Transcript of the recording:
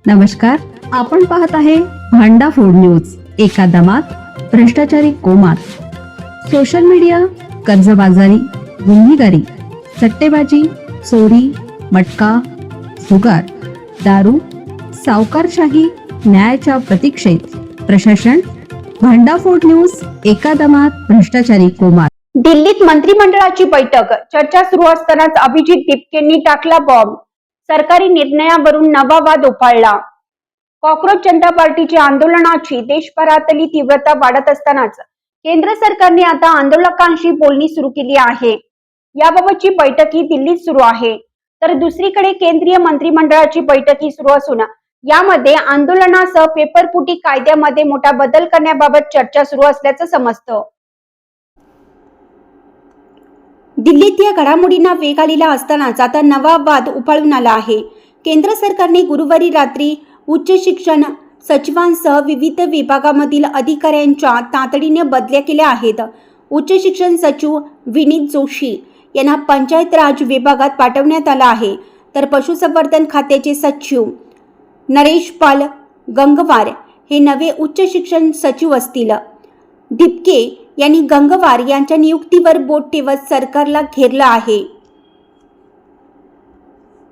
नमस्कार, आपण पाहत आहे भांडा फोड न्यूज. एका दमात भ्रष्टाचारी कोमात. सोशल मीडिया, कर्जबाजारी, गुन्हेगारी, सट्टेबाजी, चोरी, मटका, जुगार, दारू, सावकारशाही, न्यायाच्या प्रतीक्षेत प्रशासन. भांडाफोड न्यूज. एका दमात भ्रष्टाचारी कोमात. दिल्लीत मंत्रिमंडळाची बैठक. चर्चा सुरू असतानाच अभिजित दीपकेंनी टाकला बॉम्ब. सरकारी निर्णयावरून नवा वाद उफाळला. कॉक्रोच जनता पार्टीची आंदोलनाची देशभरातली तीव्रता वाढत असतानाच केंद्र सरकारने आता आंदोलकांशी बोलणी सुरू केली आहे. याबाबतची बैठकही दिल्लीत सुरू आहे. तर दुसरीकडे केंद्रीय मंत्रिमंडळाची बैठकही सुरू असून यामध्ये आंदोलनासह पेपरफुटी कायद्यामध्ये मोठा बदल करण्याबाबत चर्चा सुरू असल्याचं समजतं. दिल्लीत या घडामोडींना वेग आलेला असतानाच आता नवा वाद उफाळून आला आहे. केंद्र सरकारने गुरुवारी रात्री उच्च शिक्षण सचिवांसह विविध विभागामधील अधिकाऱ्यांच्या तातडीने बदल्या केल्या आहेत. उच्च शिक्षण सचिव विनीत जोशी यांना पंचायत राज विभागात पाठवण्यात आला आहे. तर पशुसंवर्धन खात्याचे सचिव नरेश पाल गंगवार हे नवे उच्च शिक्षण सचिव असतील. दीपके यांनी गंगवार यांच्या नियुक्तीवर बोट ठेवत सरकारला घेरलं आहे.